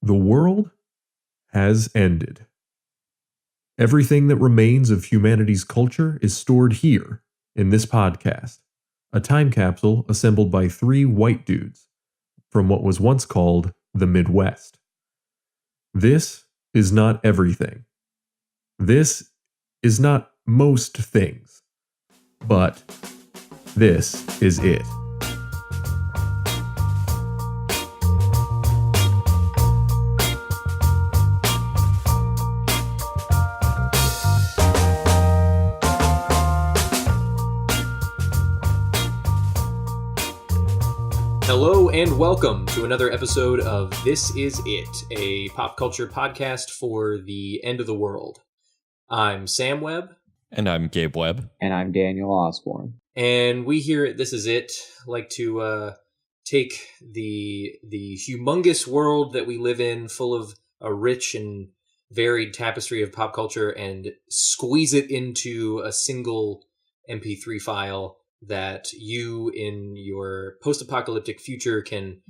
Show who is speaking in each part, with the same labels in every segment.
Speaker 1: The world has ended. Everything that remains of humanity's culture is stored here in this podcast, a time capsule assembled by three white dudes from what was once called the Midwest. This is not everything. This is not most things. But this is it.
Speaker 2: Hello and welcome to another episode of This Is It, a pop culture podcast for the end of the world. I'm Sam Webb.
Speaker 3: And I'm Gabe Webb.
Speaker 4: And I'm Daniel Osborne.
Speaker 2: And we here at This Is It like to take the humongous world that we live in, full of a rich and varied tapestry of pop culture, and squeeze it into a single MP3 file that you in your post-apocalyptic future can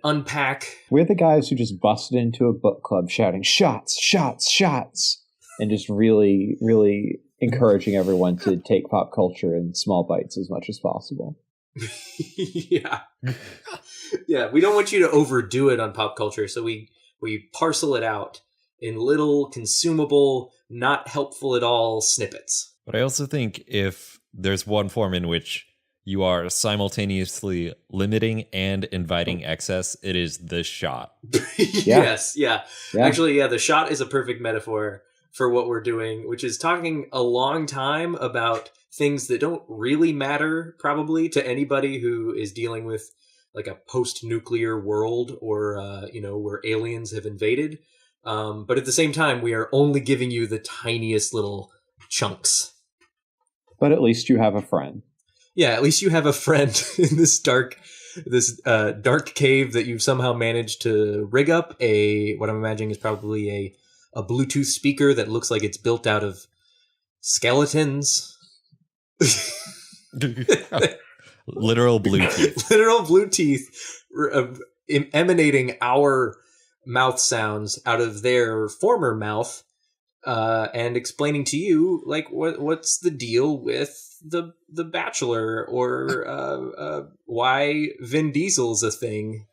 Speaker 2: unpack.
Speaker 4: We're the guys who just busted into a book club shouting shots, shots, shots, and just really, really encouraging everyone to take pop culture in small bites as much as possible.
Speaker 2: Yeah. Yeah, we don't want you to overdo it on pop culture, so we parcel it out in little consumable, not helpful at all snippets.
Speaker 3: But I also think if there's one form in which you are simultaneously limiting and inviting excess, it is the shot.
Speaker 2: Yes, yeah. Actually, yeah, the shot is a perfect metaphor for what we're doing, which is talking a long time about things that don't really matter, probably, to anybody who is dealing with like a post-nuclear world or, where aliens have invaded. But at the same time, we are only giving you the tiniest little chunks.
Speaker 4: But at least you have a friend.
Speaker 2: Yeah, at least you have a friend in this dark cave that you've somehow managed to rig up what I'm imagining is probably a Bluetooth speaker that looks like it's built out of skeletons.
Speaker 3: Literal blue teeth.
Speaker 2: Literal blue teeth emanating our mouth sounds out of their former mouth. And explaining to you, like, what's the deal with the Bachelor, or why Vin Diesel's a thing.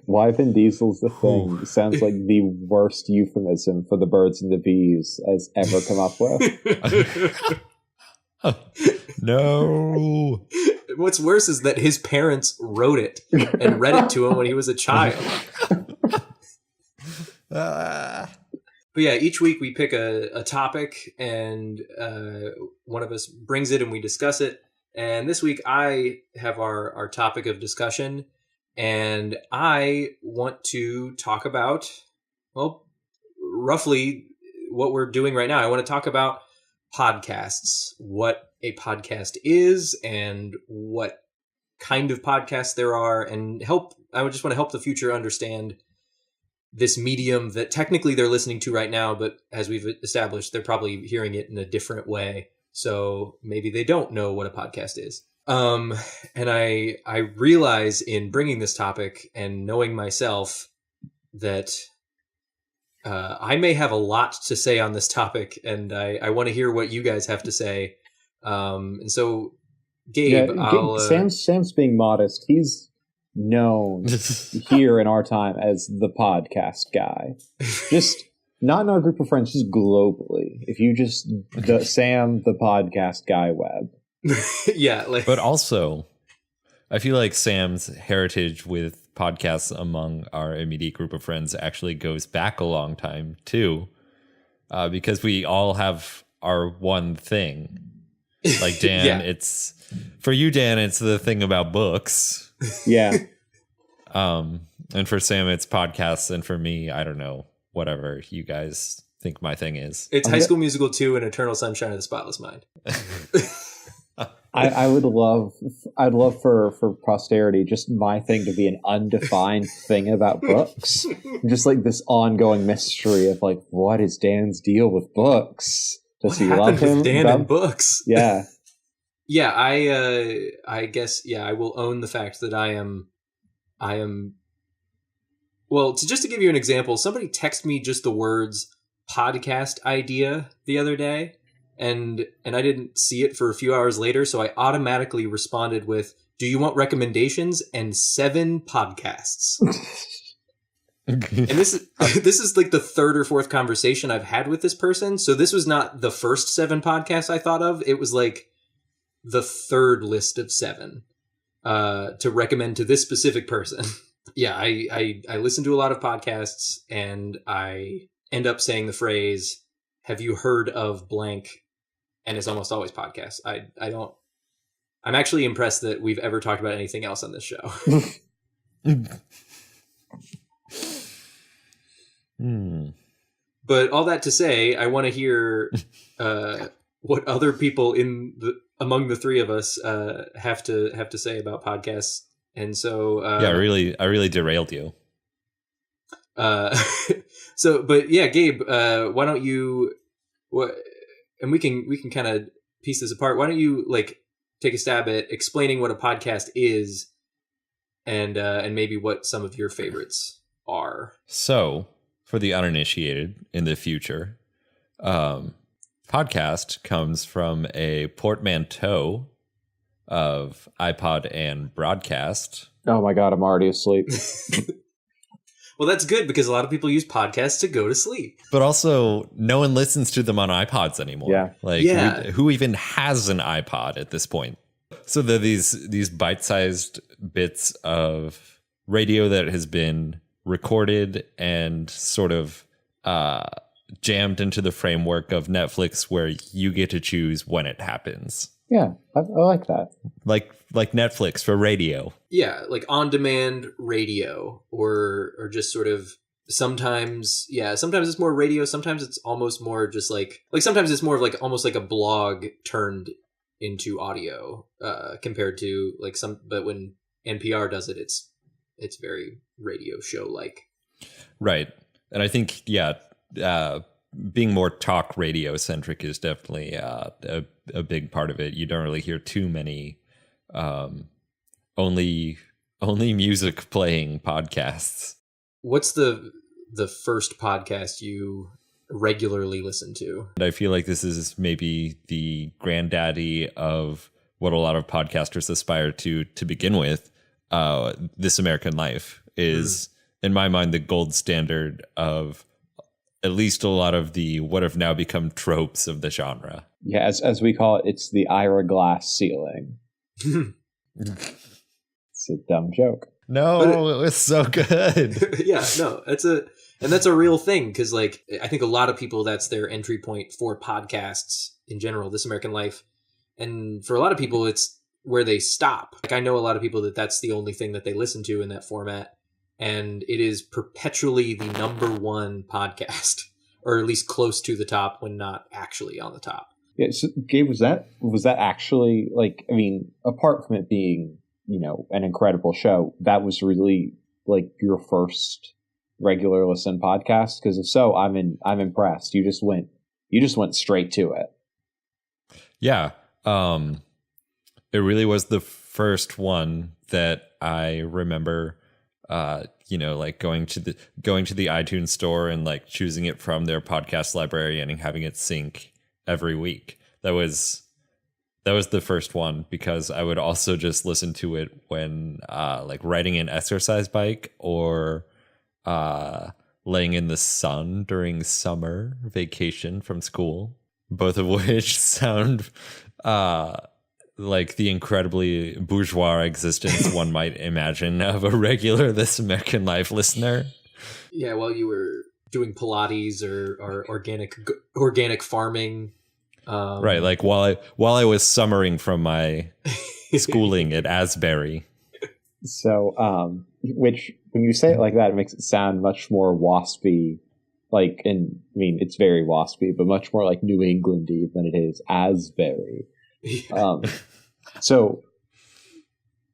Speaker 4: Why Vin Diesel's a thing sounds like the worst euphemism for the birds and the bees has ever come up with.
Speaker 3: No.
Speaker 2: What's worse is that his parents wrote it and read it to him when he was a child. But yeah, each week we pick a topic, and one of us brings it and we discuss it. And this week I have our topic of discussion, and I want to talk about, well, roughly what we're doing right now. I want to talk about podcasts, what a podcast is and what kind of podcasts there are, and I would just want to help the future understand this medium that technically they're listening to right now, but as we've established, they're probably hearing it in a different way. So maybe they don't know what a podcast is. And I realize in bringing this topic and knowing myself that I may have a lot to say on this topic, and I want to hear what you guys have to say. And so, Gabe,
Speaker 4: Sam's being modest. He's known here in our time as the podcast guy. Just not in our group of friends, just globally. If you just Sam the podcast guy Webb.
Speaker 2: Yeah,
Speaker 3: but also I feel like Sam's heritage with podcasts among our immediate group of friends actually goes back a long time too, because we all have our one thing. Like Dan,
Speaker 2: yeah.
Speaker 3: It's for you, Dan, it's the thing about books.
Speaker 4: Yeah.
Speaker 3: And for Sam, it's podcasts, and for me, I don't know, whatever you guys think my thing is.
Speaker 2: It's High School Musical 2 and Eternal Sunshine of the Spotless Mind.
Speaker 4: I'd love for posterity just my thing to be an undefined thing about books. Just like this ongoing mystery of like, what is Dan's deal with books? Does he love him?
Speaker 2: With Dan and books?
Speaker 4: Yeah.
Speaker 2: Yeah, I guess, yeah, I will own the fact that I am Well, just to give you an example, somebody texted me just the words podcast idea the other day, and I didn't see it for a few hours later, so I automatically responded with, "Do you want recommendations?" and 7 podcasts. And this is like the third or fourth conversation I've had with this person. So this was not the first 7 podcasts I thought of. It was like the third list of 7 to recommend to this specific person. Yeah, I listen to a lot of podcasts, and I end up saying the phrase, "Have you heard of blank?" And it's almost always podcasts. I'm actually impressed that we've ever talked about anything else on this show. But all that to say, I want to hear what other people among the three of us have to say about podcasts. And so
Speaker 3: I really derailed you.
Speaker 2: But yeah, Gabe, why don't you? And we can kind of piece this apart. Why don't you take a stab at explaining what a podcast is, and maybe what some of your favorites are.
Speaker 3: So, for the uninitiated in the future, podcast comes from a portmanteau of iPod and broadcast.
Speaker 4: Oh my God, I'm already asleep.
Speaker 2: Well, that's good, because a lot of people use podcasts to go to sleep.
Speaker 3: But also, no one listens to them on iPods anymore.
Speaker 4: Yeah.
Speaker 3: Who even has an iPod at this point? So there are these bite-sized bits of radio that has been recorded and sort of jammed into the framework of Netflix, where you get to choose when it happens.
Speaker 4: Yeah, I like that.
Speaker 3: Like Netflix for radio.
Speaker 2: Yeah, like on-demand radio, or just sort of sometimes it's more radio. Sometimes it's almost more just like sometimes it's more of almost like a blog turned into audio, compared to but when NPR does it, it's very radio show like.
Speaker 3: Right. And I think, being more talk radio centric is definitely a big part of it. You don't really hear too many only music playing podcasts.
Speaker 2: What's the first podcast you regularly listen to?
Speaker 3: And I feel like this is maybe the granddaddy of what a lot of podcasters aspire to begin with. This American Life is, in my mind, the gold standard of at least a lot of the what have now become tropes of the genre.
Speaker 4: Yeah, as we call it, it's the Ira Glass ceiling. It's a dumb joke.
Speaker 3: No, it was so good.
Speaker 2: Yeah, no, that's a real thing, because I think a lot of people, that's their entry point for podcasts in general, This American Life, and for a lot of people it's where they stop. I know a lot of people that's the only thing that they listen to in that format, and it is perpetually the #1 podcast, or at least close to the top, when not actually on the top.
Speaker 4: Yeah, so Gabe, was that actually apart from it being, an incredible show, that was really your first regular listen podcast? Because if so, I'm impressed. You just went straight to it.
Speaker 3: Yeah. It really was the first one that I remember going to the iTunes store and choosing it from their podcast library and having it sync every week. That was the first one, because I would also just listen to it when riding an exercise bike, or laying in the sun during summer vacation from school, both of which sound like the incredibly bourgeois existence one might imagine of a regular This American Life listener.
Speaker 2: Yeah, while you were doing Pilates or organic farming.
Speaker 3: Right, while I was summering from my schooling at Asbury.
Speaker 4: So, which when you say it like that, it makes it sound much more waspy. It's very waspy, but much more like New Englandy than it is Asbury. Yeah. So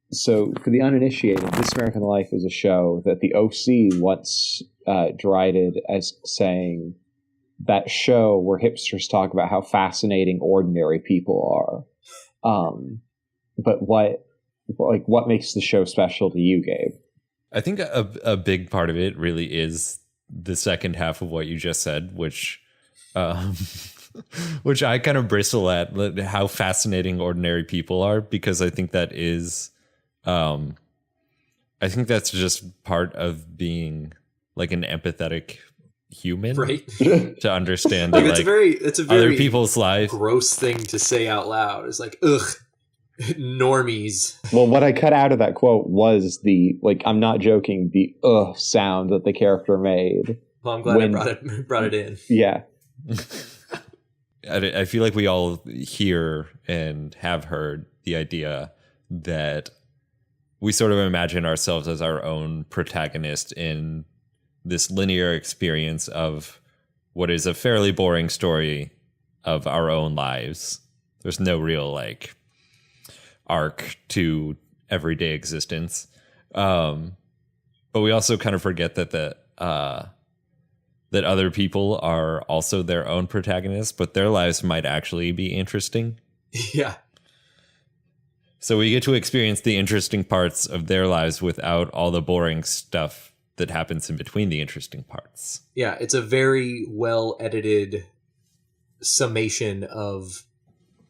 Speaker 4: for the uninitiated, This American Life is a show that the OC once derided as saying that show where hipsters talk about how fascinating ordinary people are. But what makes the show special to you, Gabe?
Speaker 3: I think a big part of it really is the second half of what you just said, which which I kind of bristle at, how fascinating ordinary people are, because I think that is I think that's just part of being like an empathetic human,
Speaker 2: Right.
Speaker 3: to understand
Speaker 2: Like,
Speaker 3: that,
Speaker 2: that's
Speaker 3: like,
Speaker 2: a very
Speaker 3: other people's lives.
Speaker 2: gross thing to say out loud. It's like, ugh, normies.
Speaker 4: Well, what I cut out of that quote was the, like, I'm not joking, the sound that the character made.
Speaker 2: Well, I'm glad
Speaker 4: When-
Speaker 2: I brought it in.
Speaker 4: Yeah.
Speaker 3: I feel like we all hear and have heard the idea that we sort of imagine ourselves as our own protagonist in this linear experience of what is a fairly boring story of our own lives. There's no real like arc to everyday existence. But we also kind of forget that that other people are also their own protagonists, but their lives might actually be interesting.
Speaker 2: Yeah.
Speaker 3: So we get to experience the interesting parts of their lives without all the boring stuff that happens in between the interesting parts.
Speaker 2: Yeah, it's a very well edited summation of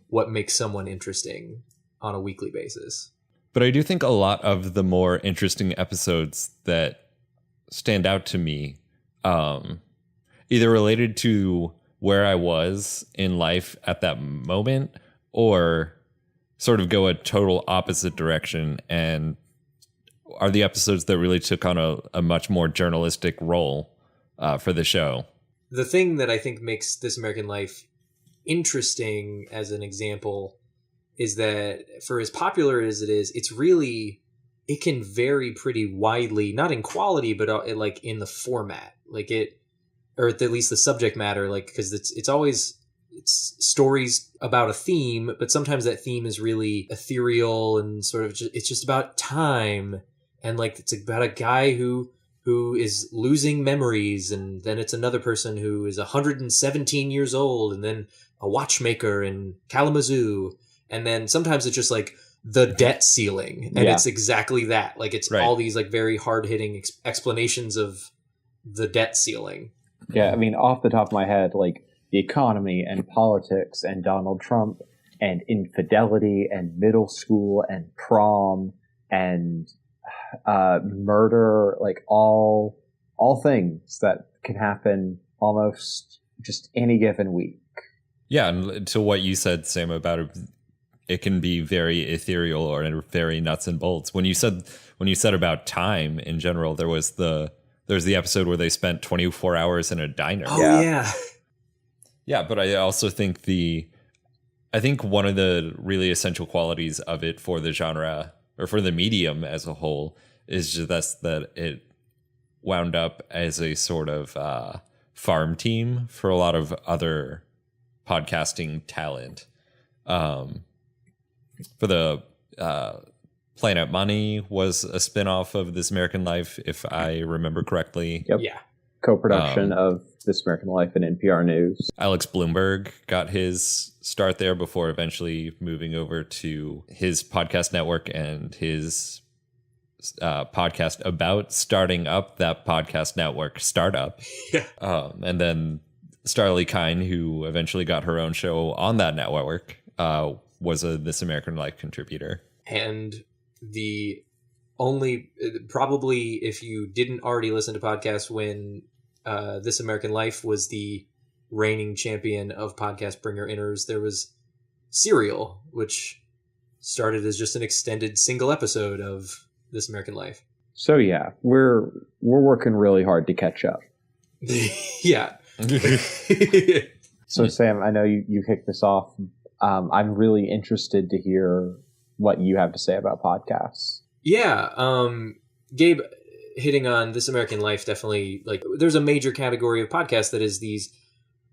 Speaker 2: what makes someone interesting on a weekly basis.
Speaker 3: But I do think a lot of the more interesting episodes that stand out to me, either related to where I was in life at that moment, or sort of go a total opposite direction, and are the episodes that really took on a much more journalistic role for the show.
Speaker 2: The thing that I think makes This American Life interesting, as an example, is that for as popular as it is, it can vary pretty widely, not in quality, but like in the format, like it, or at least the subject matter, like, because it's stories about a theme, but sometimes that theme is really ethereal and sort of it's just about time, and like it's about a guy who is losing memories, and then it's another person who is 117 years old, and then a watchmaker in Kalamazoo, and then sometimes it's just like the debt ceiling, and it's exactly that, like it's all these like very hard-hitting explanations of the debt ceiling.
Speaker 4: Yeah, I mean, off the top of my head, like the economy and politics and Donald Trump and infidelity and middle school and prom and murder, like all things that can happen almost just any given week.
Speaker 3: Yeah, and to what you said, Sam, about it can be very ethereal or very nuts and bolts. When you said about time in general, there's the episode where they spent 24 hours in a diner.
Speaker 2: Oh yeah.
Speaker 3: Yeah, but I also think I think one of the really essential qualities of it for the genre, or for the medium as a whole, is just that it wound up as a sort of farm team for a lot of other podcasting talent. For the Planet Money was a spinoff of This American Life, if I remember correctly.
Speaker 4: Yep.
Speaker 2: Yeah.
Speaker 4: Co-production of This American Life and NPR News.
Speaker 3: Alex Bloomberg got his start there before eventually moving over to his podcast network and his podcast about starting up that podcast network, Startup.
Speaker 2: Yeah.
Speaker 3: And then Starlee Kine, who eventually got her own show on that network, was a This American Life contributor.
Speaker 2: And the only, probably if you didn't already listen to podcasts when This American Life was the reigning champion of podcast bringer inners, there was Serial, which started as just an extended single episode of This American Life.
Speaker 4: So yeah, we're working really hard to catch up.
Speaker 2: Yeah.
Speaker 4: So Sam, I know you kicked this off. I'm really interested to hear what you have to say about podcasts.
Speaker 2: Yeah. Gabe, hitting on This American Life, definitely, like, there's a major category of podcasts that is these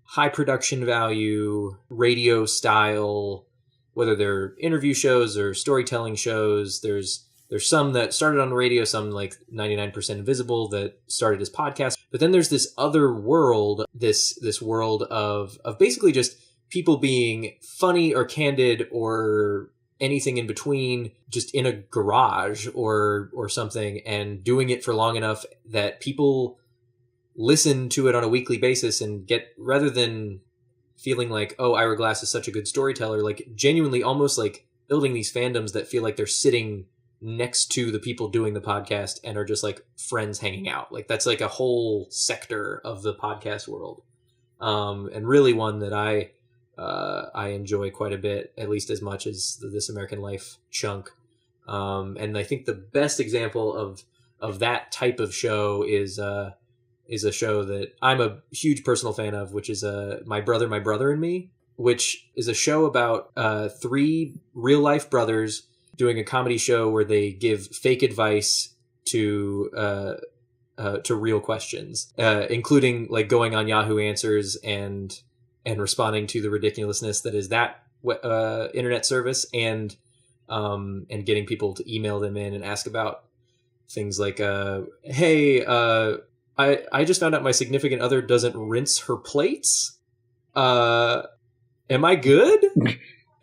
Speaker 2: high production value radio style, whether they're interview shows or storytelling shows. There's some that started on the radio, some like 99% Invisible that started as podcasts. But then there's this other world, this world of basically just people being funny or candid or anything in between, just in a garage or something, and doing it for long enough that people listen to it on a weekly basis and get, rather than feeling like, oh, Ira Glass is such a good storyteller, like genuinely almost like building these fandoms that feel like they're sitting next to the people doing the podcast and are just like friends hanging out. Like that's like a whole sector of the podcast world. And really one that I enjoy quite a bit, at least as much as the This American Life chunk. And I think the best example of that type of show is a show that I'm a huge personal fan of, which is My Brother and Me, which is a show about 3 real life brothers doing a comedy show where they give fake advice to real questions, including like going on Yahoo Answers and responding to the ridiculousness that is that internet service, and getting people to email them in and ask about things like, hey, I just found out my significant other doesn't rinse her plates. Am I good?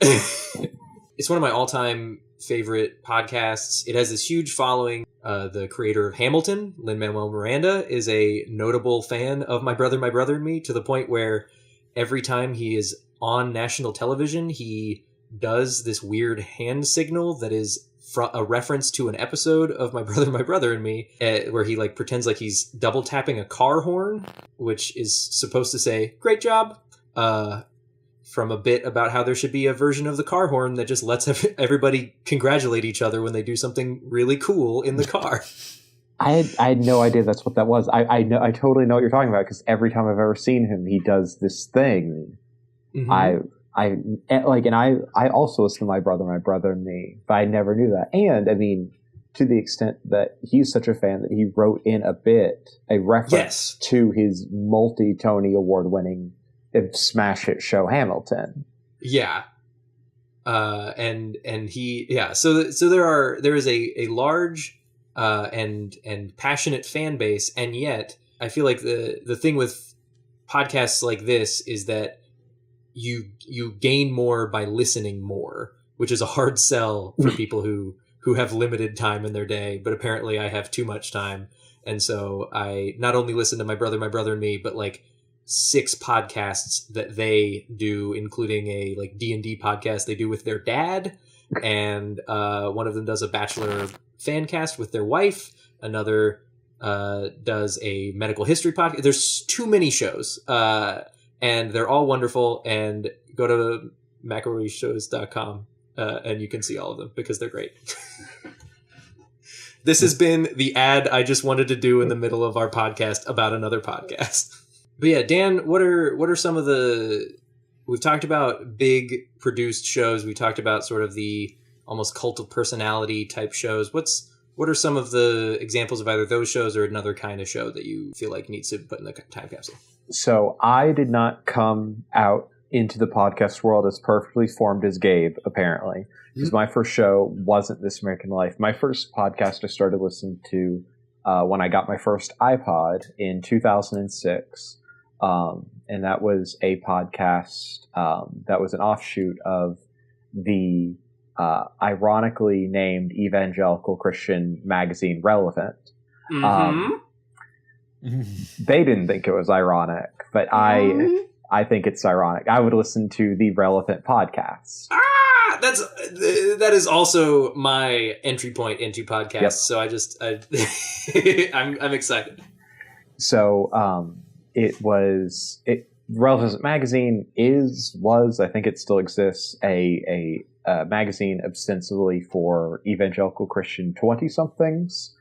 Speaker 2: It's one of my all-time favorite podcasts. It has this huge following. The creator of Hamilton, Lin-Manuel Miranda, is a notable fan of My Brother and Me, to the point where every time he is on national television, he does this weird hand signal that is a reference to an episode of My Brother and Me, where he like pretends like he's double tapping a car horn, which is supposed to say "great job," from a bit about how there should be a version of the car horn that just lets everybody congratulate each other when they do something really cool in the car.
Speaker 4: I had no idea that's what that was. I totally know what you're talking about, because every time I've ever seen him, he does this thing.
Speaker 2: Mm-hmm.
Speaker 4: I also listen to My Brother and Me, but I never knew that. And I mean, to the extent that he's such a fan that he wrote in a reference to his multi-Tony award-winning smash hit show Hamilton.
Speaker 2: Yeah. And he, yeah. So there is a large and passionate fan base, and yet I feel like the thing with podcasts like this is that you gain more by listening more, which is a hard sell for people who have limited time in their day. But apparently I have too much time, and so I not only listen to My Brother and Me, but like 6 podcasts that they do, including a like D&D podcast they do with their dad, and one of them does a Bachelor fan cast with their wife. Another does a medical history podcast. There's too many shows, and they're all wonderful. And go to McElroyshows.com and you can see all of them because they're great. This has been the ad I just wanted to do in the middle of our podcast about another podcast. But yeah, Dan, what are some of we've talked about big produced shows. We talked about sort of the almost cult of personality type shows. What are some of the examples of either those shows or another kind of show that you feel like needs to put in the time capsule?
Speaker 4: So I did not come out into the podcast world as perfectly formed as Gabe, apparently, because my first show wasn't This American Life. My first podcast I started listening to when I got my first iPod in 2006. And that was a podcast that was an offshoot of the ironically named evangelical Christian magazine Relevant.
Speaker 2: Mm-hmm.
Speaker 4: They didn't think it was ironic, but I think it's ironic. I would listen to the Relevant podcast.
Speaker 2: That is also my entry point into podcasts. Yep. So I'm excited.
Speaker 4: So Relevant magazine was I think it still exists, a magazine ostensibly for evangelical Christian 20-somethings.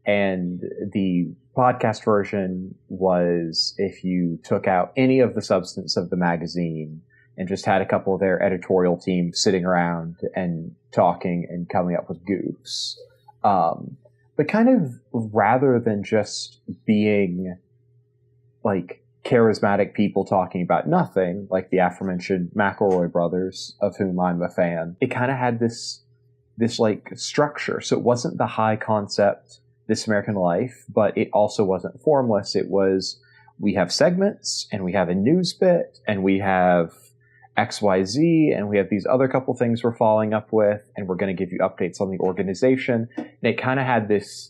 Speaker 4: And the podcast version was if you took out any of the substance of the magazine and just had a couple of their editorial team sitting around and talking and coming up with goofs. But kind of rather than just being like charismatic people talking about nothing, like the aforementioned McElroy brothers, of whom I'm a fan, it kind of had this like structure. So it wasn't the high concept This American Life, but it also wasn't formless. It was, we have segments and we have a news bit and we have XYZ, and we have these other couple things we're following up with, and we're going to give you updates on the organization. And it kind of had this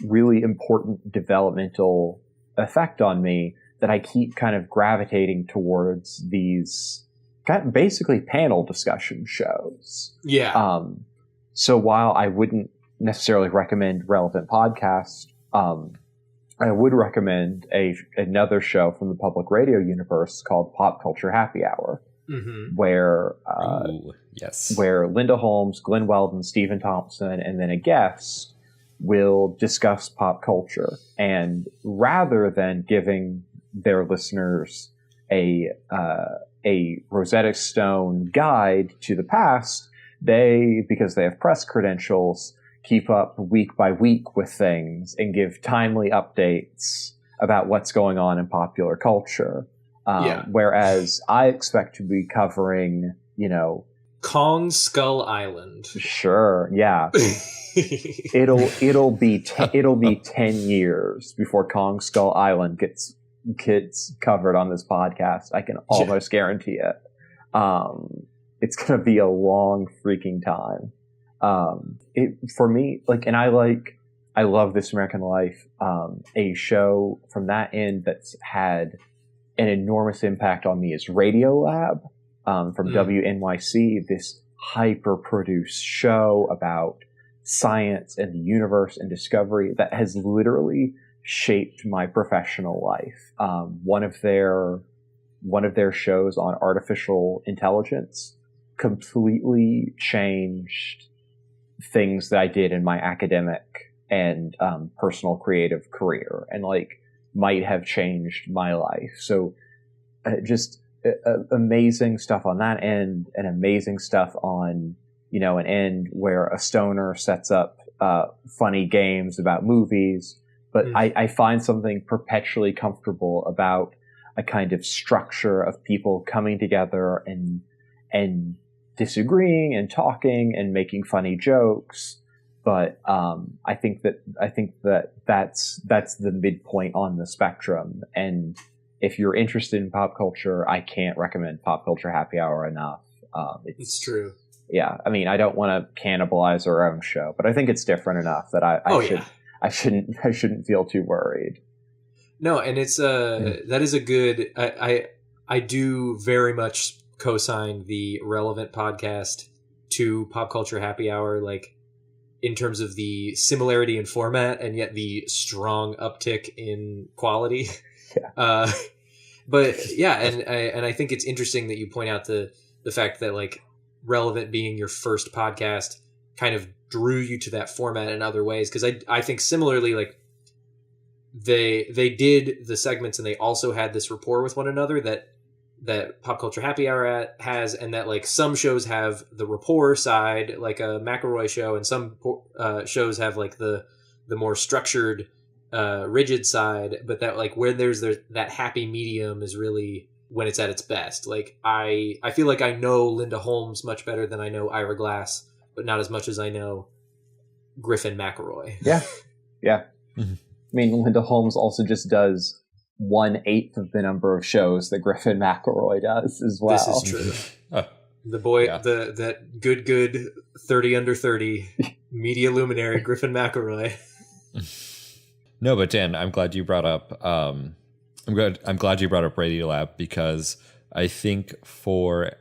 Speaker 4: really important developmental effect on me that I keep kind of gravitating towards these kind of basically panel discussion shows.
Speaker 2: Yeah.
Speaker 4: So while I wouldn't necessarily recommend Relevant Podcast, I would recommend another show from the public radio universe called Pop Culture Happy Hour, where Linda Holmes, Glenn Weldon, Stephen Thompson, and then a guest will discuss pop culture. And rather than giving their listeners a Rosetta Stone guide to the past, because they have press credentials, keep up week by week with things and give timely updates about what's going on in popular culture. Whereas I expect to be covering,
Speaker 2: Kong Skull Island.
Speaker 4: Sure, yeah. it'll be 10 years before Kong Skull Island gets covered on this podcast. I can almost guarantee it. It's going to be a long freaking time. For me, I love This American Life, a show from that end that's had an enormous impact on me is Radiolab, from WNYC, this hyper-produced show about science and the universe and discovery that has literally shaped my professional life. One of their shows on artificial intelligence completely changed things that I did in my academic and personal creative career, and might have changed my life. So just amazing stuff on that end, and amazing stuff on an end where a stoner sets up funny games about movies. But I find something perpetually comfortable about a kind of structure of people coming together and disagreeing and talking and making funny jokes. But I think that's the midpoint on the spectrum. And if you're interested in pop culture, I can't recommend Pop Culture Happy Hour enough.
Speaker 2: It's true.
Speaker 4: Yeah, I mean, I don't want to cannibalize our own show, but I think it's different enough that I shouldn't feel too worried.
Speaker 2: No, and it's that is a good. I do very much co-sign the Relevant Podcast to Pop Culture Happy Hour, in terms of the similarity in format and yet the strong uptick in quality.
Speaker 4: Yeah.
Speaker 2: But yeah, and I think it's interesting that you point out the fact that Relevant being your first podcast kind of drew you to that format in other ways, because I think similarly they did the segments and they also had this rapport with one another that Pop Culture Happy Hour has, and that some shows have the rapport side, like a McElroy show, and some shows have the more structured rigid side, but that where there's that happy medium is really when it's at its best. I feel like I know Linda Holmes much better than I know Ira Glass, but not as much as I know Griffin McElroy.
Speaker 4: Yeah. I mean, Linda Holmes also just does 1/8 of the number of shows that Griffin McElroy does as well.
Speaker 2: This is true. The boy, that good 30 under 30 media luminary Griffin McElroy.
Speaker 3: No, but Dan, I'm glad you brought up. I'm glad you brought up Radiolab, because I think for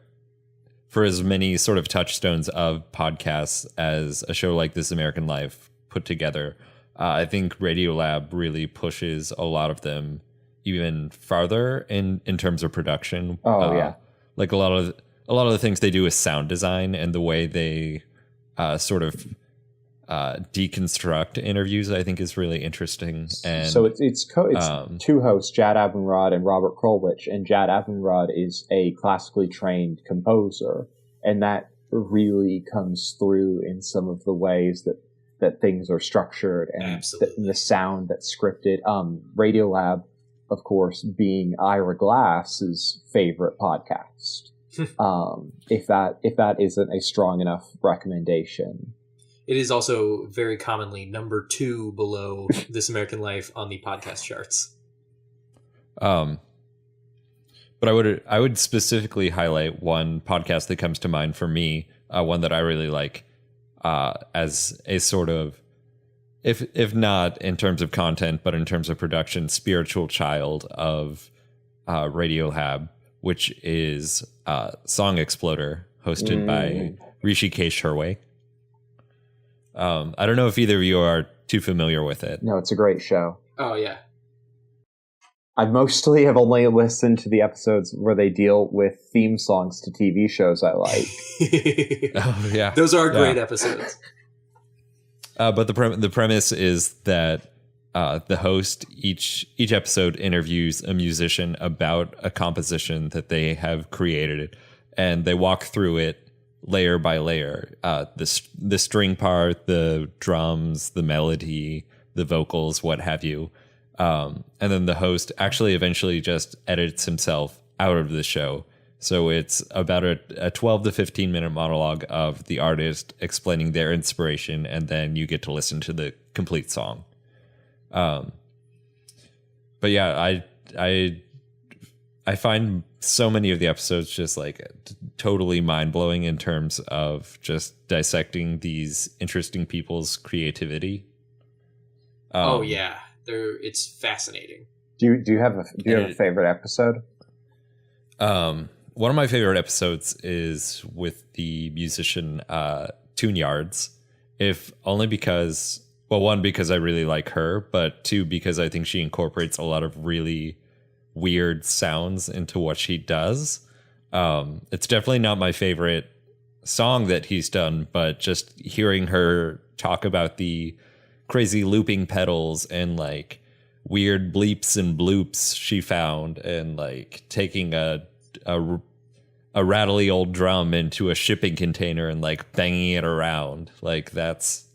Speaker 3: as many sort of touchstones of podcasts as a show like This American Life put together, I think Radiolab really pushes a lot of them even farther in terms of production.
Speaker 4: Yeah.
Speaker 3: A lot of the things they do with sound design and the way they sort of deconstruct interviews, I think is really interesting. And
Speaker 4: so it's two hosts, Jad Abumrad and Robert Krulwich, and Jad Abumrad is a classically trained composer, and that really comes through in some of the ways that things are structured and the sound that's scripted. Radiolab, of course, being Ira Glass's favorite podcast. If that isn't a strong enough recommendation.
Speaker 2: It is also very commonly number 2 below This American Life on the podcast charts.
Speaker 3: But But I would specifically highlight one podcast that comes to mind for me, one that I really like, as a sort of, if not in terms of content, but in terms of production, spiritual child of Radiolab, which is Song Exploder, hosted by Rishikesh Hirway. I don't know if either of you are too familiar with it.
Speaker 4: No, it's a great show.
Speaker 2: Oh, yeah.
Speaker 4: I mostly have only listened to the episodes where they deal with theme songs to TV shows I like.
Speaker 3: Oh, yeah.
Speaker 2: Those are great episodes.
Speaker 3: But the premise is that the host each episode interviews a musician about a composition that they have created, and they walk through it layer by layer. The string part, the drums, the melody, the vocals, what have you. And then the host actually eventually just edits himself out of the show. So it's about a 12 to 15 minute monologue of the artist explaining their inspiration, and then you get to listen to the complete song. But yeah, I find so many of the episodes just like totally mind blowing in terms of just dissecting these interesting people's creativity.
Speaker 2: Oh yeah, it's fascinating.
Speaker 4: Do you have a favorite episode?
Speaker 3: One of my favorite episodes is with the musician Tune Yards, if only because, well, one, because I really like her, but two, because I think she incorporates a lot of really weird sounds into what she does. It's definitely not my favorite song that he's done, but just hearing her talk about the crazy looping pedals and like weird bleeps and bloops she found, and like taking a rattly old drum into a shipping container and like banging it around, like that's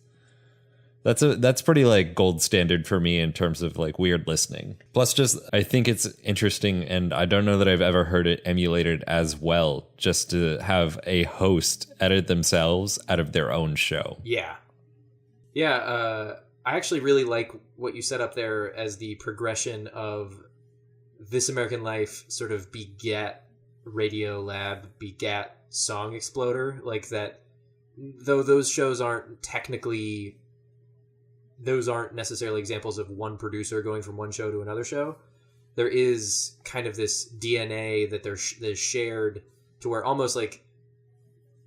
Speaker 3: pretty like gold standard for me in terms of like weird listening. Plus, just I think it's interesting, and I don't know that I've ever heard it emulated as well, just to have a host edit themselves out of their own show.
Speaker 2: Yeah. I actually really like what you set up there as the progression of This American Life sort of begat Radiolab, begat Song Exploder, like that. Though those shows aren't necessarily examples of one producer going from one show to another show, there is kind of this DNA that there's shared, to where almost like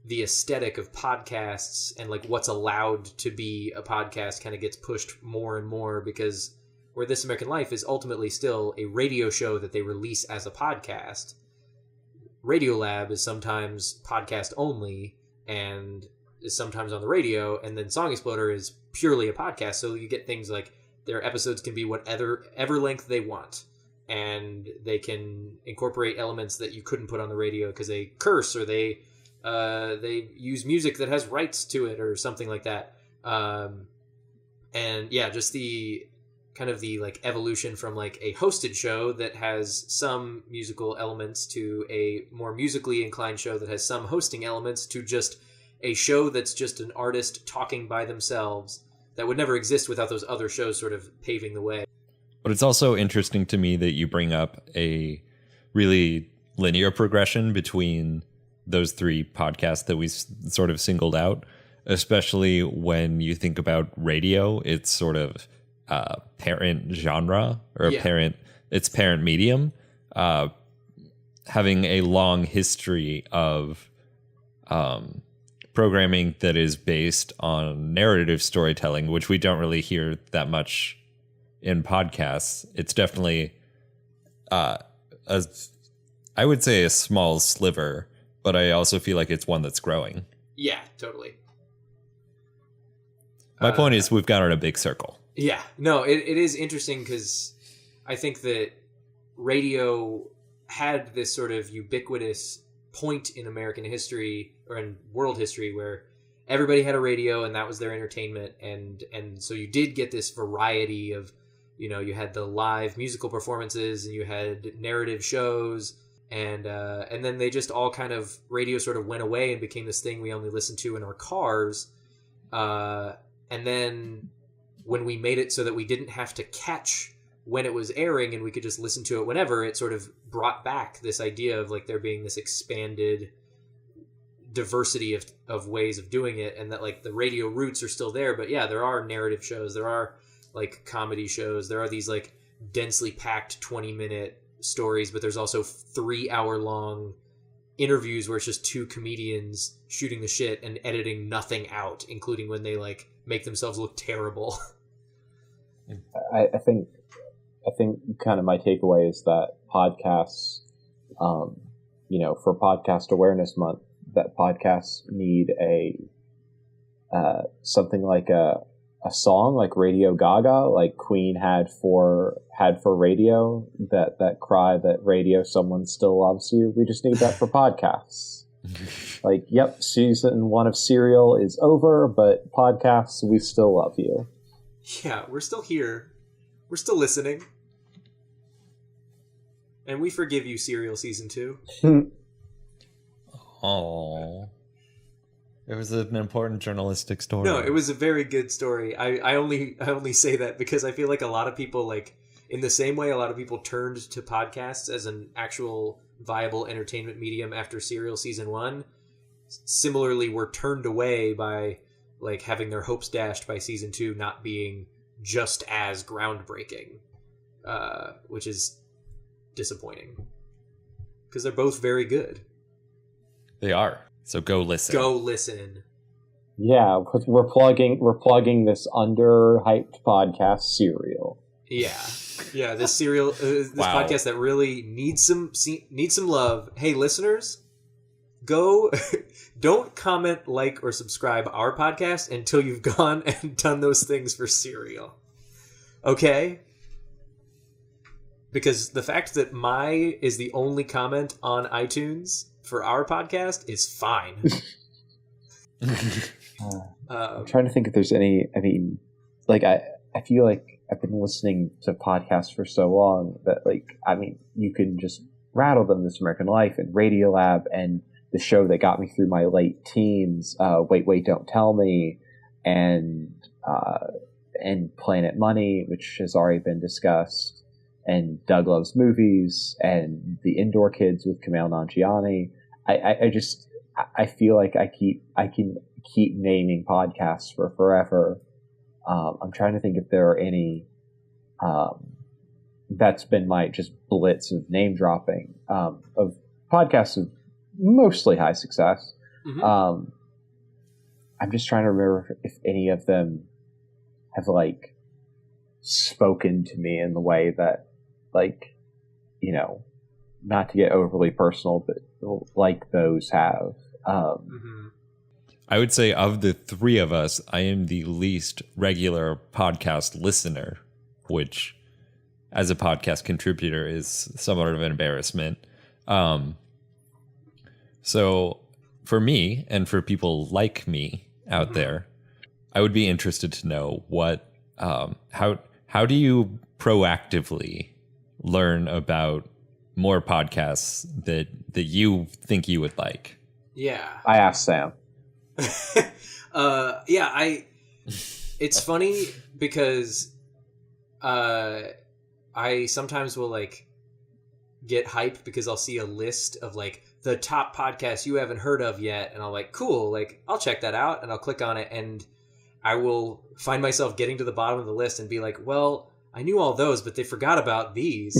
Speaker 2: the aesthetic of podcasts and like what's allowed to be a podcast kind of gets pushed more and more, because where This American Life is ultimately still a radio show that they release as a podcast, Radiolab is sometimes podcast only and is sometimes on the radio, and then Song Exploder is purely a podcast. So you get things like their episodes can be whatever length they want, and they can incorporate elements that you couldn't put on the radio because they curse, or they use music that has rights to it or something like that. And yeah, just the kind of the like evolution from like a hosted show that has some musical elements to a more musically inclined show that has some hosting elements, to just a show that's just an artist talking by themselves that would never exist without those other shows sort of paving the way.
Speaker 3: But it's also interesting to me that you bring up a really linear progression between those three podcasts that we sort of singled out, especially when you think about radio. It's sort of parent genre, or parent medium, having a long history of programming that is based on narrative storytelling, which we don't really hear that much in podcasts. It's definitely I would say a small sliver, but I also feel like it's one that's growing.
Speaker 2: Yeah, totally.
Speaker 3: My point is, we've got in a big circle.
Speaker 2: Yeah, no, it is interesting because I think that radio had this sort of ubiquitous point in American history, or in world history, where everybody had a radio and that was their entertainment. And so you did get this variety of, you know, you had the live musical performances and you had narrative shows, and then they just all kind of, radio sort of went away and became this thing we only listened to in our cars. And then when we made it so that we didn't have to catch when it was airing and we could just listen to it whenever, it sort of brought back this idea of like there being this expanded diversity of ways of doing it, and that like the radio roots are still there, but yeah, there are narrative shows, there are like comedy shows, there are these like densely packed 20-minute stories, but there's also 3-hour long interviews where it's just two comedians shooting the shit and editing nothing out, including when they like make themselves look terrible.
Speaker 4: I think kind of my takeaway is that podcasts, for Podcast Awareness Month, that podcasts need something like a song like Radio Gaga, like Queen had for radio, that cry that radio someone still loves you. We just need that for podcasts. Like, yep, season 1 of Serial is over, but podcasts, we still love you.
Speaker 2: Yeah, we're still here. We're still listening. And we forgive you, Serial Season 2.
Speaker 3: Oh, it was an important journalistic story.
Speaker 2: No, it was a very good story. I only say that because I feel like a lot of people, like, in the same way a lot of people turned to podcasts as an actual viable entertainment medium after Serial Season 1, similarly were turned away by like having their hopes dashed by Season 2 not being just as groundbreaking, which is disappointing because they're both very good.
Speaker 3: They are. So go listen.
Speaker 2: Go listen.
Speaker 4: Yeah, because we're plugging this underhyped podcast, Serial.
Speaker 2: Yeah. This Serial, this
Speaker 3: Wow.
Speaker 2: podcast that really needs some love. Hey, listeners, go. Don't comment, like, or subscribe our podcast until you've gone and done those things for Serial. Okay? Because the fact that my is the only comment on iTunes for our podcast is fine.
Speaker 4: I'm trying to think if there's any. I mean, like I feel like I've been listening to podcasts for so long that, like, I mean, you can just rattle them. This American Life and Radiolab and the show that got me through my late teens, Wait, Don't Tell Me, and Planet Money, which has already been discussed, and Doug Loves Movies, and The Indoor Kids with Kumail Nanjiani. I feel like I can keep naming podcasts for forever. I'm trying to think if there are any. That's been my just blitz of name dropping of podcasts of mostly high success.
Speaker 2: Mm-hmm.
Speaker 4: I'm just trying to remember if any of them have like spoken to me in the way that, like, you know, not to get overly personal, but like those have.
Speaker 2: Mm-hmm.
Speaker 3: I would say of the three of us, I am the least regular podcast listener, which as a podcast contributor is somewhat of an embarrassment. So for me and for people like me out there, I would be interested to know what, how do you proactively learn about more podcasts that you think you would like?
Speaker 2: Yeah.
Speaker 4: I asked Sam.
Speaker 2: It's funny because I sometimes will like get hype because I'll see a list of like the top podcasts you haven't heard of yet, and I'll like, cool, like I'll check that out, and I'll click on it, and I will find myself getting to the bottom of the list and be like, well, I knew all those, but they forgot about these.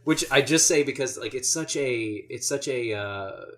Speaker 2: Which I just say because like it's such a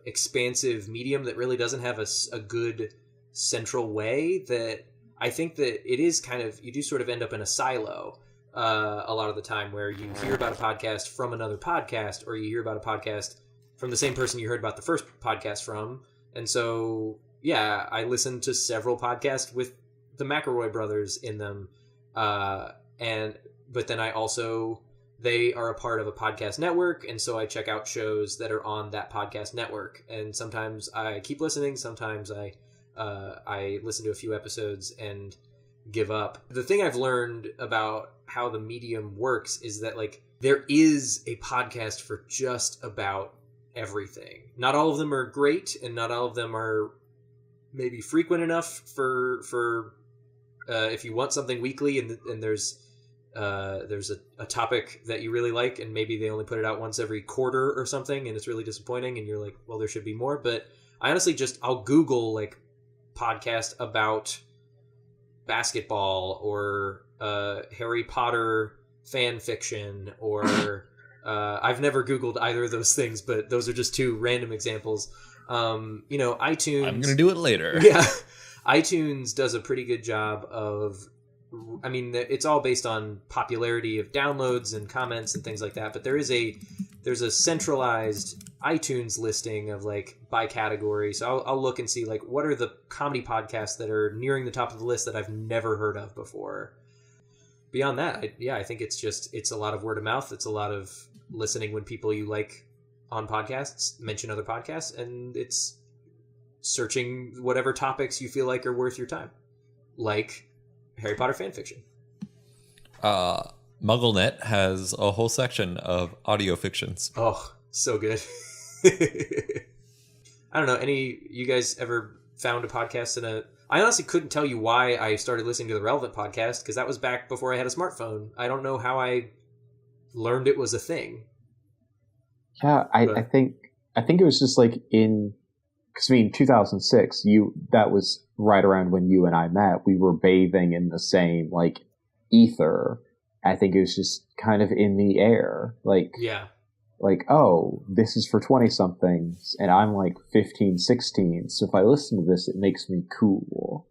Speaker 2: expansive medium that really doesn't have a good central way, that I think that it is kind of, you do sort of end up in a silo a lot of the time, where you hear about a podcast from another podcast, or you hear about a podcast from the same person you heard about the first podcast from. And so, yeah, I listened to several podcasts with the McElroy brothers in them. But then I also, they are a part of a podcast network, and so I check out shows that are on that podcast network. And sometimes I keep listening, sometimes I listen to a few episodes and give up. The thing I've learned about how the medium works is that like there is a podcast for just about everything. Not all of them are great, and not all of them are maybe frequent enough for if you want something weekly and there's a topic that you really like and maybe they only put it out once every quarter or something and it's really disappointing and you're like, well, there should be more. But I honestly I'll Google like podcast about basketball or Harry Potter fan fiction or I've never Googled either of those things, but those are just two random examples. iTunes.
Speaker 3: I'm going to do it later.
Speaker 2: Yeah. iTunes does a pretty good job of, I mean, it's all based on popularity of downloads and comments and things like that. But there's a centralized iTunes listing of like by category. So I'll look and see like what are the comedy podcasts that are nearing the top of the list that I've never heard of before. Beyond that, I think it's a lot of word of mouth. It's a lot of listening when people you like on podcasts mention other podcasts, and it's searching whatever topics you feel like are worth your time, like Harry Potter fan fiction.
Speaker 3: MuggleNet has a whole section of audio fictions.
Speaker 2: Oh, so good. I don't know. You guys ever found a podcast I honestly couldn't tell you why I started listening to the Relevant podcast, because that was back before I had a smartphone. I don't know how I learned it was a thing.
Speaker 4: Yeah, I think it was just like because 2006, that was right around when you and I met. We were bathing in the same like ether. I think it was just kind of in the air, like
Speaker 2: yeah,
Speaker 4: like, oh, this is for 20 somethings, and I'm like 15, 16. So if I listen to this, it makes me cool,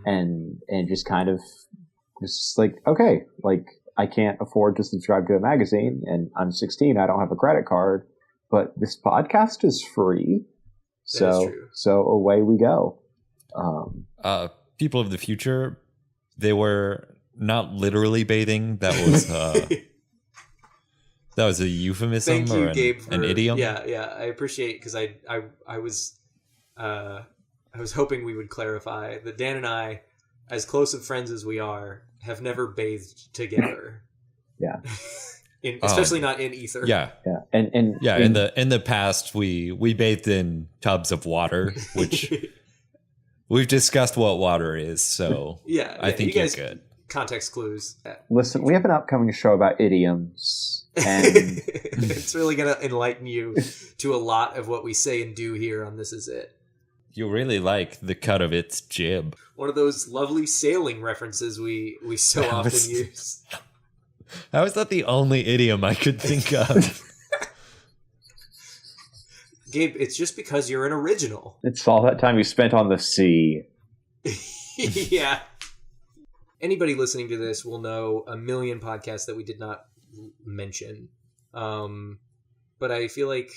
Speaker 4: and just kind of just like, okay, like I can't afford to subscribe to a magazine, and I'm 16. I don't have a credit card, but this podcast is free. So away we go.
Speaker 3: People of the future, they were not literally bathing. That was that was a euphemism.
Speaker 2: Thank you,
Speaker 3: or
Speaker 2: Gabe,
Speaker 3: an idiom.
Speaker 2: Yeah, I appreciate, because I was hoping we would clarify that Dan and I, as close of friends as we are, have never bathed together.
Speaker 4: Yeah.
Speaker 2: Especially not in ether.
Speaker 3: Yeah.
Speaker 4: Yeah. And
Speaker 3: yeah, in the past we bathed in tubs of water, which we've discussed what water is, so
Speaker 2: yeah,
Speaker 3: I think
Speaker 2: you
Speaker 3: you're
Speaker 2: guys,
Speaker 3: good.
Speaker 2: Context clues.
Speaker 4: Listen, we have an upcoming show about idioms, and
Speaker 2: it's really going to enlighten you to a lot of what we say and do here on This Is It.
Speaker 3: You really like the cut of its jib.
Speaker 2: One of those lovely sailing references we so often use.
Speaker 3: How is that the only idiom I could think of?
Speaker 2: Gabe, it's just because you're an original.
Speaker 4: It's all that time you spent on the sea.
Speaker 2: Yeah. Anybody listening to this will know a million podcasts that we did not mention. But I feel like,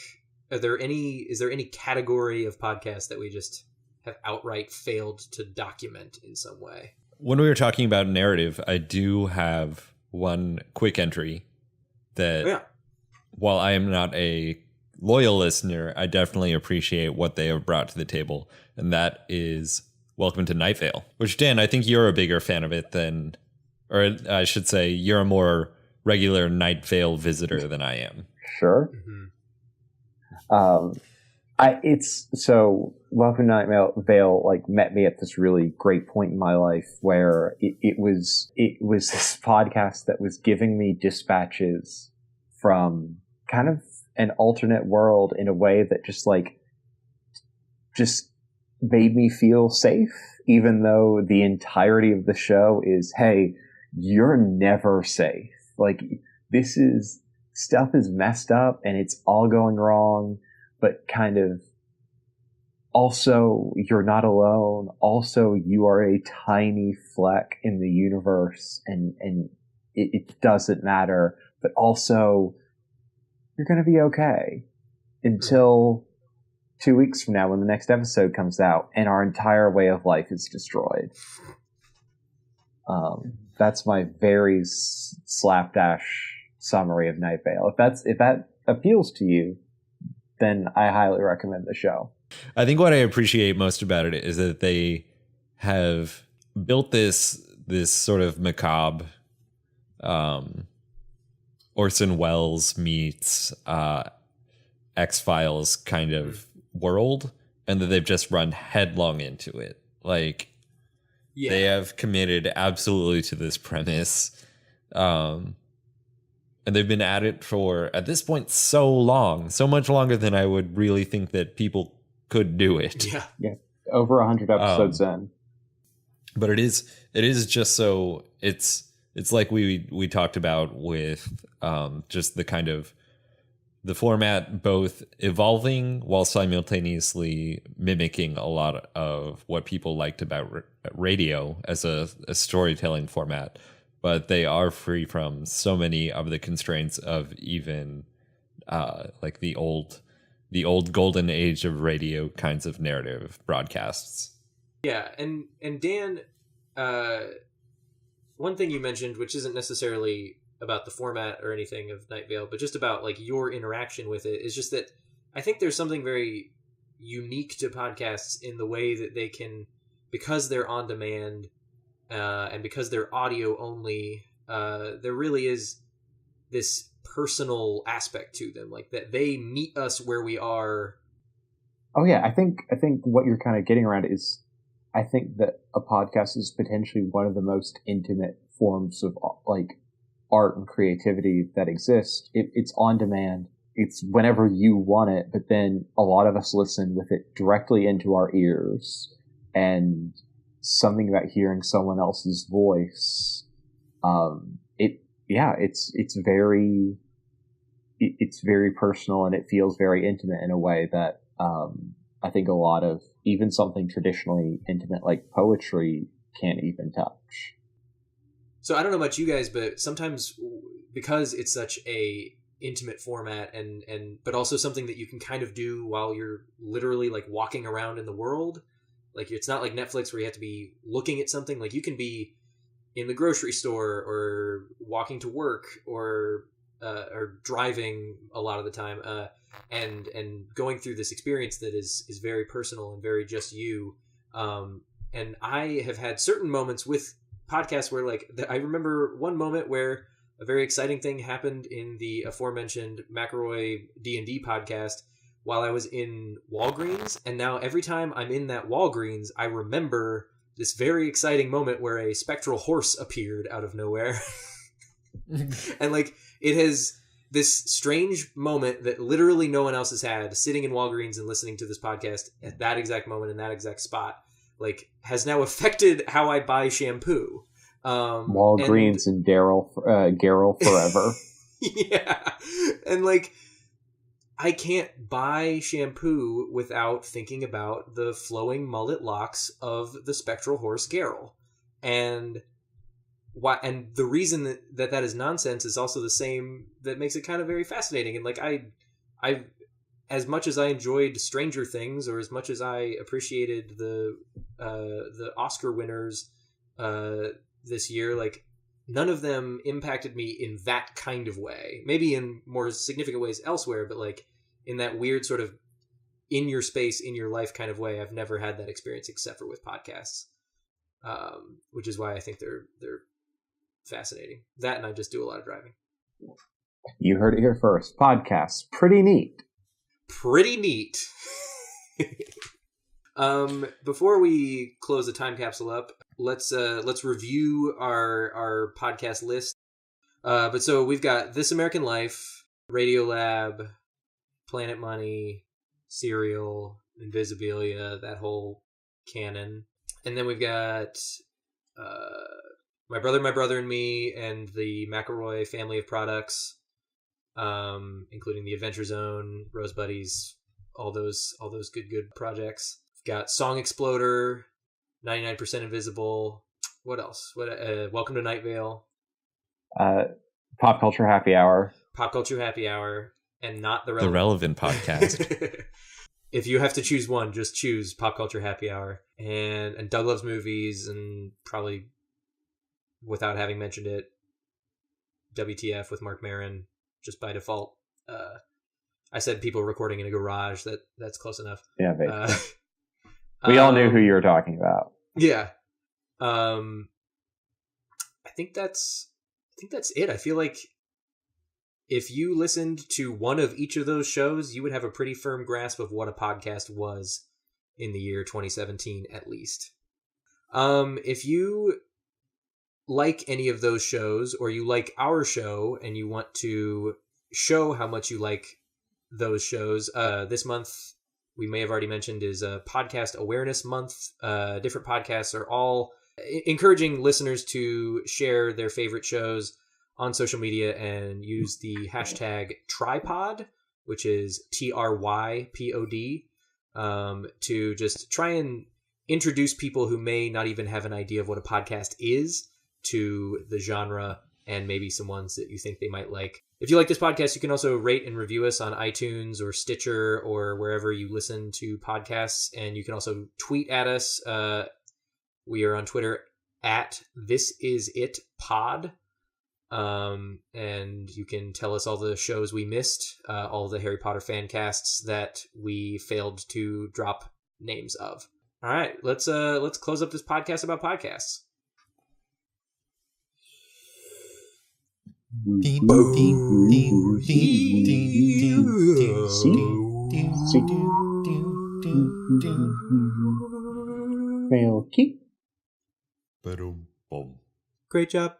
Speaker 2: is there any category of podcasts that we just have outright failed to document in some way?
Speaker 3: When we were talking about narrative, I do have one quick entry that while I am not a loyal listener, I definitely appreciate what they have brought to the table. And that is Welcome to Night Vale, which, Dan, I think you're a bigger fan of it than, or I should say you're a more regular Night Vale visitor than I am.
Speaker 4: Sure. Welcome to Night Vale like met me at this really great point in my life where it was this podcast that was giving me dispatches from kind of an alternate world in a way that just made me feel safe, even though the entirety of the show is, hey, you're never safe. Like, stuff is messed up and it's all going wrong, but kind of also you're not alone. Also, you are a tiny fleck in the universe, and it doesn't matter, but also you're going to be okay until 2 weeks from now when the next episode comes out and our entire way of life is destroyed. That's my very slapdash summary of Night Vale. If that appeals to you, then I highly recommend the show.
Speaker 3: I think what I appreciate most about it is that they have built this sort of macabre Orson Welles meets X-Files kind of world, and that they've just run headlong into it. Like,
Speaker 2: Yeah.
Speaker 3: They have committed absolutely to this premise. And they've been at it for, at this point, so long, so much longer than I would really think that people could do it.
Speaker 2: Yeah.
Speaker 4: Over 100 episodes in.
Speaker 3: But it is just so it's like we talked about with just the kind of the format both evolving while simultaneously mimicking a lot of what people liked about radio as a storytelling format, but they are free from so many of the constraints of even like the old golden age of radio kinds of narrative broadcasts.
Speaker 2: Yeah, and Dan, one thing you mentioned, which isn't necessarily about the format or anything of Night Vale, but just about like your interaction with it, is just that I think there's something very unique to podcasts in the way that they can, because they're on demand and because they're audio only, there really is this personal aspect to them, like that they meet us where we are.
Speaker 4: Oh yeah, I think what you're kind of getting around is, I think that a podcast is potentially one of the most intimate forms of like art and creativity that exists. It's on demand. It's whenever you want it, but then a lot of us listen with it directly into our ears, and something about hearing someone else's voice. It's very personal, and it feels very intimate in a way that, I think a lot of even something traditionally intimate like poetry can't even touch.
Speaker 2: So I don't know about you guys, but sometimes because it's such a intimate format and but also something that you can kind of do while you're literally like walking around in the world. Like it's not like Netflix where you have to be looking at something. Like you can be in the grocery store or walking to work or driving a lot of the time, and going through this experience that is very personal and very just you. And I have had certain moments with podcasts where like I remember one moment where a very exciting thing happened in the aforementioned McElroy D&D podcast while I was in Walgreens, and now every time I'm in that Walgreens, I remember this very exciting moment where a spectral horse appeared out of nowhere. And like it has this strange moment that literally no one else has had, sitting in Walgreens and listening to this podcast at that exact moment in that exact spot, like has now affected how I buy shampoo.
Speaker 4: Walgreens and Garrel forever.
Speaker 2: Yeah. And like I can't buy shampoo without thinking about the flowing mullet locks of the spectral horse Garrel. And the reason that is nonsense is also the same that makes it kind of very fascinating. And like I as much as I enjoyed Stranger Things, or as much as I appreciated the Oscar winners this year, like none of them impacted me in that kind of way. Maybe in more significant ways elsewhere, but like in that weird sort of in your space, in your life kind of way, I've never had that experience except for with podcasts, which is why I think they're fascinating. That, and I just do a lot of driving.
Speaker 4: You heard it here first. Podcasts, pretty neat.
Speaker 2: Pretty neat. Before we close the time capsule up, let's review our podcast list. But so we've got This American Life, Radiolab, Planet Money, Serial, Invisibilia, that whole canon, and then we've got My Brother and Me, and the McElroy family of products, including the Adventure Zone, Rose Buddies, all those good projects. We've got Song Exploder, 99% Invisible. What else? Welcome to Night Vale.
Speaker 4: Pop Culture Happy Hour.
Speaker 2: Pop Culture Happy Hour, and not the
Speaker 3: relevant podcast.
Speaker 2: If you have to choose one, just choose Pop Culture Happy Hour. And Doug Loves Movies, and probably, without having mentioned it, WTF with Mark Maron, just by default. I said people recording in a garage. That's close enough.
Speaker 4: Yeah, basically. We all knew who you were talking about.
Speaker 2: Yeah. I think that's it. I feel like if you listened to one of each of those shows, you would have a pretty firm grasp of what a podcast was in the year 2017, at least. If you like any of those shows, or you like our show and you want to show how much you like those shows, this month, we may have already mentioned, is a podcast awareness month. Different podcasts are all encouraging listeners to share their favorite shows on social media and use the hashtag Trypod, which is TRYPOD, to just try and introduce people who may not even have an idea of what a podcast is to the genre, and maybe some ones that you think they might like. If you like this podcast, you can also rate and review us on iTunes or Stitcher or wherever you listen to podcasts. And you can also tweet at us. We are on Twitter at ThisIsItPod. And you can tell us all the shows we missed, all the Harry Potter fan casts that we failed to drop names of. All right, let's close up this podcast about podcasts.
Speaker 4: Keep.
Speaker 3: Boom.
Speaker 2: Great job.